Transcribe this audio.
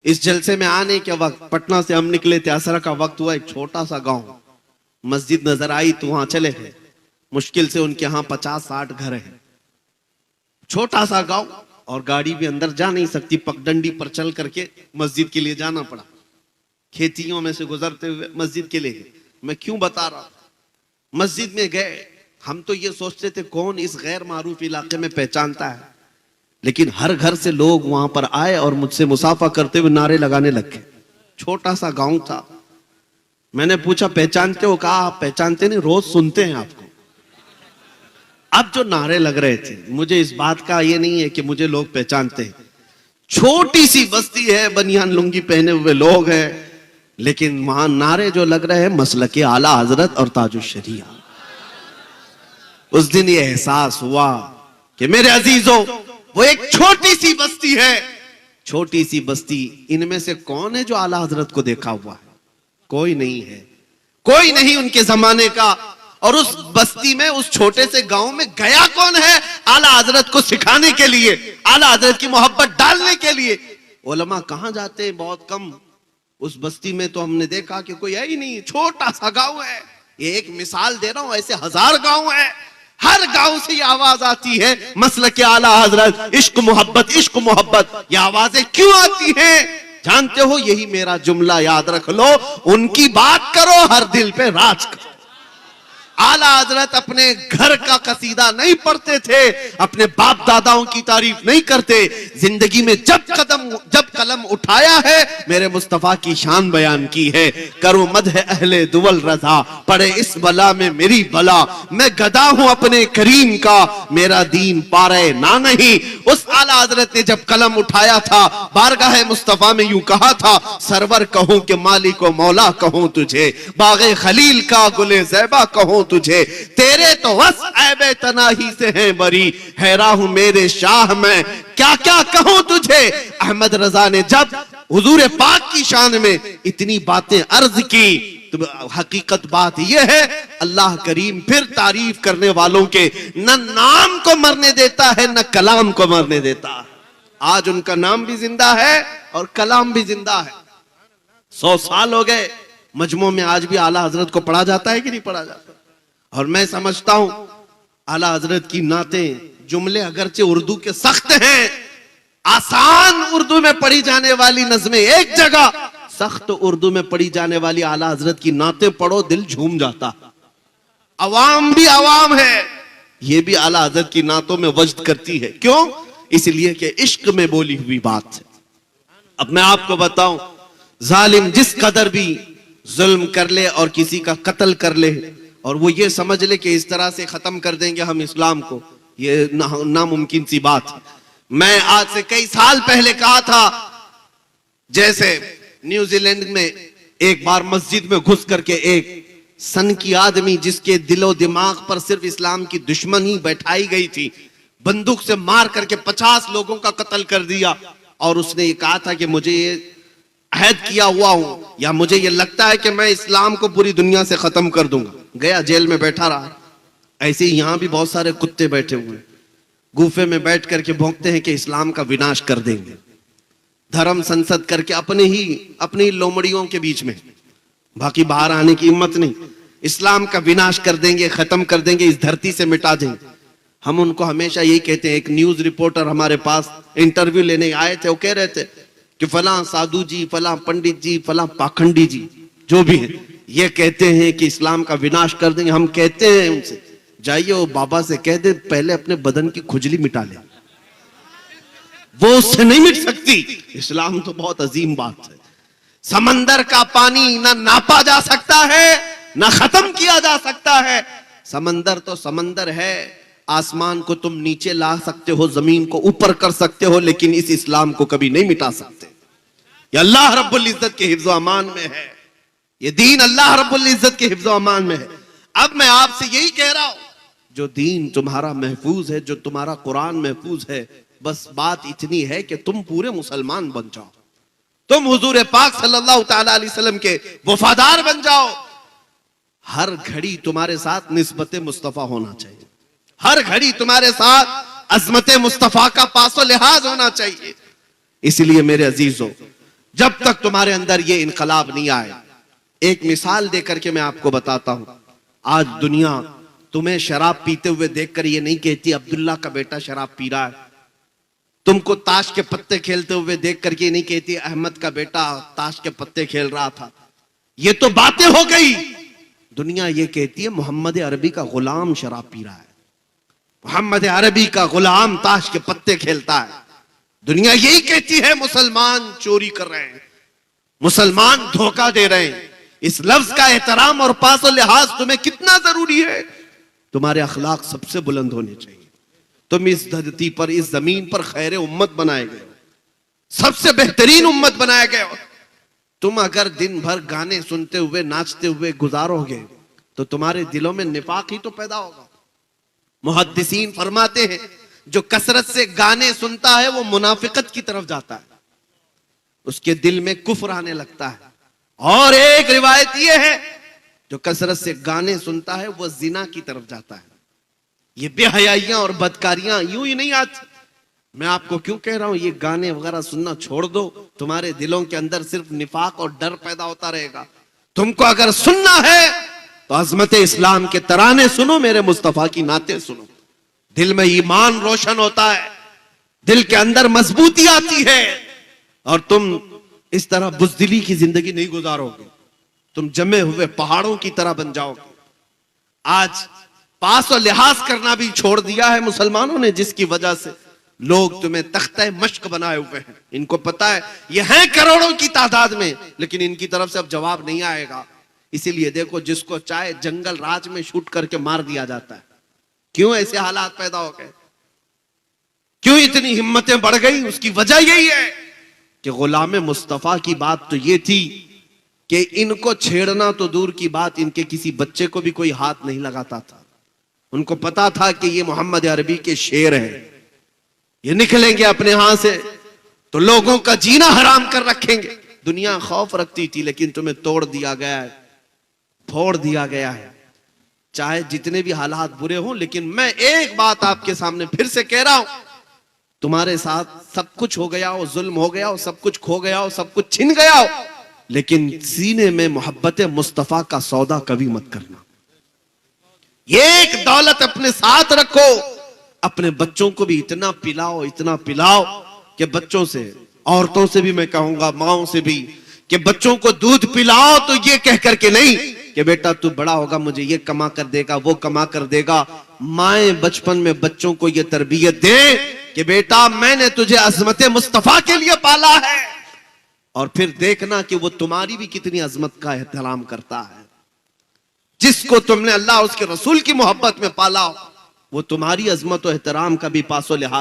इस जलसे में आने के वक्त पटना से हम निकले थे, असर का वक्त हुआ, एक छोटा सा गांव, मस्जिद नजर आई तो वहां चले गए। मुश्किल से उनके यहाँ 50-60 घर हैं, छोटा सा गांव, और गाड़ी भी अंदर जा नहीं सकती, पगडंडी पर चल करके मस्जिद के लिए जाना पड़ा। खेतियों में से गुजरते हुए मस्जिद के लिए गए। मैं क्यों बता रहा, मस्जिद में गए, हम तो ये सोचते थे कौन इस गैर मारूफ इलाके में पहचानता है, लेकिन हर घर से लोग वहां पर आए और मुझसे मुसाफा करते हुए नारे लगाने लग गए। छोटा सा गांव था। मैंने पूछा पहचानते हो? कहा आप पहचानते नहीं, रोज सुनते हैं आपको। अब जो नारे लग रहे थे, मुझे इस बात का ये नहीं है कि मुझे लोग पहचानते हैं। छोटी सी बस्ती है, बनियान लुंगी पहने हुए लोग हैं, लेकिन वहां नारे जो लग रहे हैं मसलके आला हजरत और ताजुश शरिया। उस दिन ये एहसास हुआ कि मेरे अजीजों, वो एक छोटी सी बस्ती है, छोटी सी बस्ती, इनमें से कौन है जो आला हजरत को देखा हुआ है? कोई नहीं है, कोई नहीं उनके जमाने का। और उस बस्ती में, उस छोटे से गांव में गया कौन है आला हजरत को सिखाने के लिए, आला हजरत की मोहब्बत डालने के लिए? उलमा कहां जाते हैं? बहुत कम। उस बस्ती में तो हमने देखा कि कोई है ही नहीं, छोटा सा गांव है। ये एक मिसाल दे रहा हूं, ऐसे 1000 गांव है, हर गांव से ये आवाज आती है मसलके आला हजरत, इश्क मोहब्बत, इश्क मोहब्बत। ये आवाजें क्यों आती हैं? जानते हो, यही मेरा जुमला याद रख लो, उनकी बात करो, हर दिल पे राज करो। आला हजरत अपने घर का कसीदा नहीं पढ़ते थे, अपने बाप दादाओं की तारीफ नहीं करते। जिंदगी में जब कलम उठाया है, मेरे मुस्तफा की शान बयान की है। करो मदह अहले दुवल रजा, पड़े इस बला में मेरी बला। मैं गदा हूं अपने करीम का, मेरा दीन पारे ना नहीं। उस आला हजरत ने जब कलम उठाया था, बारगाह मुस्तफा में यूं कहा था, सरवर कहूं कि मालिक व मौला कहूं तुझे, बागे खलील का गुले ज़ैबा कहूं तुझे, तेरे तो बस ऐबे तनाही से हैं बरी, हैरा हूं मेरे शाह मैं, क्या क्या कहूं तुझे। अहमद रजा ने जब हुजूर पाक की शान में इतनी बातें अर्ज की, तो हकीकत बात यह है, अल्लाह करीम फिर तारीफ करने वालों के न नाम को मरने देता है, न कलाम को मरने देता है। आज उनका नाम भी जिंदा है और कलाम भी जिंदा है। 100 साल हो गए, मजमू में आज भी आला हजरत को पढ़ा जाता है कि नहीं पढ़ा जाता? और मैं समझता हूं आला हजरत की नातें, जुमले अगरचे उर्दू के सख्त हैं, आसान उर्दू में पढ़ी जाने वाली नज़में एक जगह, सख्त उर्दू में पढ़ी जाने वाली आला हजरत की नातें पढ़ो, दिल झूम जाता। अवाम भी अवाम है, ये भी आला हजरत की नातों में वजद करती है। क्यों? इसलिए कि इश्क में बोली हुई बात है। अब मैं आपको बताऊं, जालिम जिस कदर भी जुल्म कर ले और किसी का कत्ल कर ले, और वो ये समझ ले कि इस तरह से खत्म कर देंगे हम इस्लाम को, ये नामुमकिन सी बात है। मैं आज से कई साल पहले कहा था, जैसे न्यूजीलैंड में एक बार मस्जिद में घुस करके एक सन की आदमी, जिसके दिलो दिमाग पर सिर्फ इस्लाम की दुश्मनी बैठाई गई थी, बंदूक से मार करके 50 लोगों का कत्ल कर दिया। और उसने ये कहा था कि मुझे ये अहद किया हुआ हूं, या मुझे ये लगता है कि मैं इस्लाम को पूरी दुनिया से खत्म कर दूंगा। गया, जेल में बैठा रहा। ऐसे ही यहां भी बहुत सारे कुत्ते बैठे हुए हैं, गुफे में बैठ करके भौंकते हैं कि इस्लाम का विनाश कर देंगे, धर्म संसद करके अपनी लोमड़ियों के बीच में, बाकी बाहर आने की हिम्मत नहीं। इस्लाम का विनाश कर देंगे, खत्म कर देंगे, इस धरती से मिटा देंगे। हम उनको हमेशा यही कहते हैं। एक न्यूज रिपोर्टर हमारे पास इंटरव्यू लेने आए थे, वो कह रहे थे कि फलां साधु जी, फलां पंडित जी, फलां पाखंडी जी, जो भी है, ये कहते हैं कि इस्लाम का विनाश कर देंगे। हम कहते हैं उनसे, जाइए वो बाबा से कह दे पहले अपने बदन की खुजली मिटा ले, वो उससे नहीं मिट सकती। इस्लाम तो बहुत अजीम बात है। समंदर का पानी ना नापा जा सकता है, ना खत्म किया जा सकता है। समंदर तो समंदर है, आसमान को तुम नीचे ला सकते हो, जमीन को ऊपर कर सकते हो, लेकिन इस इस्लाम को कभी नहीं मिटा सकते। ये अल्लाह रब्बुल इज्जत के हिफ्ज़ अमान में है, ये दीन अल्लाह रब्बुल इज्जत के हिफ्ज़ अमान में है। अब मैं आपसे यही कह रहा हूं, जो दीन तुम्हारा महफूज है, जो तुम्हारा कुरान महफूज है, बस बात इतनी है कि तुम पूरे मुसलमान बन जाओ, तुम हुजूर पाक सल्लल्लाहु तआला अलैहि वसल्लम के वफादार बन जाओ। हर घड़ी तुम्हारे साथ निस्बत मुस्तफा होना चाहिए, हर घड़ी तुम्हारे साथ अजमत मुस्तफा का पासो लिहाज होना चाहिए। इसलिए मेरे अजीजों, जब तक तुम्हारे अंदर ये इनकलाब नहीं आए। एक मिसाल देकर के मैं आपको बताता हूं। आज दुनिया तुम्हें शराब पीते हुए देखकर ये नहीं कहती अब्दुल्ला का बेटा शराब पी रहा है। तुमको ताश के पत्ते खेलते हुए देख करके नहीं कहती अहमद का बेटा ताश के पत्ते खेल रहा था। ये तो बातें हो गई। दुनिया ये कहती है मोहम्मद अरबी का गुलाम शराब पी रहा है, मोहम्मद अरबी का गुलाम ताश के पत्ते खेलता है। दुनिया यही कहती है मुसलमान चोरी कर रहे हैं, मुसलमान धोखा दे रहे हैं। इस लफ्ज का एहतराम और पास और लिहाज तुम्हें कितना जरूरी है। तुम्हारे अखलाक सबसे बुलंद होने चाहिए। तुम इस धरती पर, इस जमीन पर खैर उम्मत बनाए गए हो, सबसे बेहतरीन उम्मत बनाए गए हो। तुम अगर दिन भर गाने सुनते हुए नाचते हुए गुजारोगे तो तुम्हारे दिलों में निफाक ही तो पैदा होगा। मुहद्दिसीन फरमाते हैं जो कसरत से गाने सुनता है वो मुनाफिकत की तरफ जाता है, उसके दिल में कुफ्र आने लगता है। और एक रिवायत यह है जो कसरत से गाने सुनता है वो जिना की तरफ जाता है। ये बेहयाइयां और बदकारियां यूं ही नहीं आती। मैं आपको क्यों कह रहा हूं ये गाने वगैरह सुनना छोड़ दो, तुम्हारे दिलों के अंदर सिर्फ निफाक और डर पैदा होता रहेगा। तुमको अगर सुनना है तो अजमत इस्लाम के तराने सुनो, मेरे मुस्तफा की नाते सुनो। दिल में ईमान रोशन होता है, दिल के अंदर मजबूती आती है और तुम इस तरह बुज़दिली की जिंदगी नहीं गुजारोगे। तुम जमे हुए पहाड़ों की तरह बन जाओगे। आज पास और लिहाज करना भी छोड़ दिया है मुसलमानों ने, जिसकी वजह से लोग तुम्हें तख्ते मश्क बनाए हुए हैं। इनको पता है ये हैं करोड़ों की तादाद में, लेकिन इनकी तरफ से अब जवाब नहीं आएगा। इसीलिए देखो जिसको चाहे जंगल राज में शूट करके मार दिया जाता है। क्यों ऐसे हालात पैदा हो गए, क्यों इतनी हिम्मतें बढ़ गई? उसकी वजह यही है कि गुलाम मुस्तफा की बात तो ये थी कि इनको छेड़ना तो दूर की बात, इनके किसी बच्चे को भी कोई हाथ नहीं लगाता था। उनको पता था कि ये मोहम्मद अरबी के शेर हैं, ये निकलेंगे अपने यहां से तो लोगों का जीना हराम कर रखेंगे। दुनिया खौफ रखती थी, लेकिन तुम्हें तोड़ दिया गया है, फोड़ दिया गया है। चाहे जितने भी हालात बुरे हों, लेकिन मैं एक बात आपके सामने फिर से कह रहा हूं, तुम्हारे साथ सब कुछ हो गया हो, जुल्म हो गया हो, सब कुछ खो गया हो, सब कुछ छिन गया हो, लेकिन सीने में मोहब्बत मुस्तफा का सौदा कभी मत करना। ये एक दौलत अपने साथ रखो। अपने बच्चों को भी इतना पिलाओ, इतना पिलाओ कि बच्चों से, औरतों से भी मैं कहूंगा, माओं से भी, कि बच्चों को दूध पिलाओ तो ये कह करके नहीं कि बेटा तू बड़ा होगा मुझे ये कमा कर देगा, वो कमा कर देगा। माएं बचपन में बच्चों को ये तरबियत दे कि बेटा मैंने तुझे अजमत मुस्तफा के लिए पाला है, और फिर देखना कि वो तुम्हारी भी कितनी अजमत का एहतराम करता है। जिसको तुमने अल्लाह उसके रसूल की मोहब्बत में पाला वो तुम्हारी अजमत और एहतराम का भी पासो लिहाज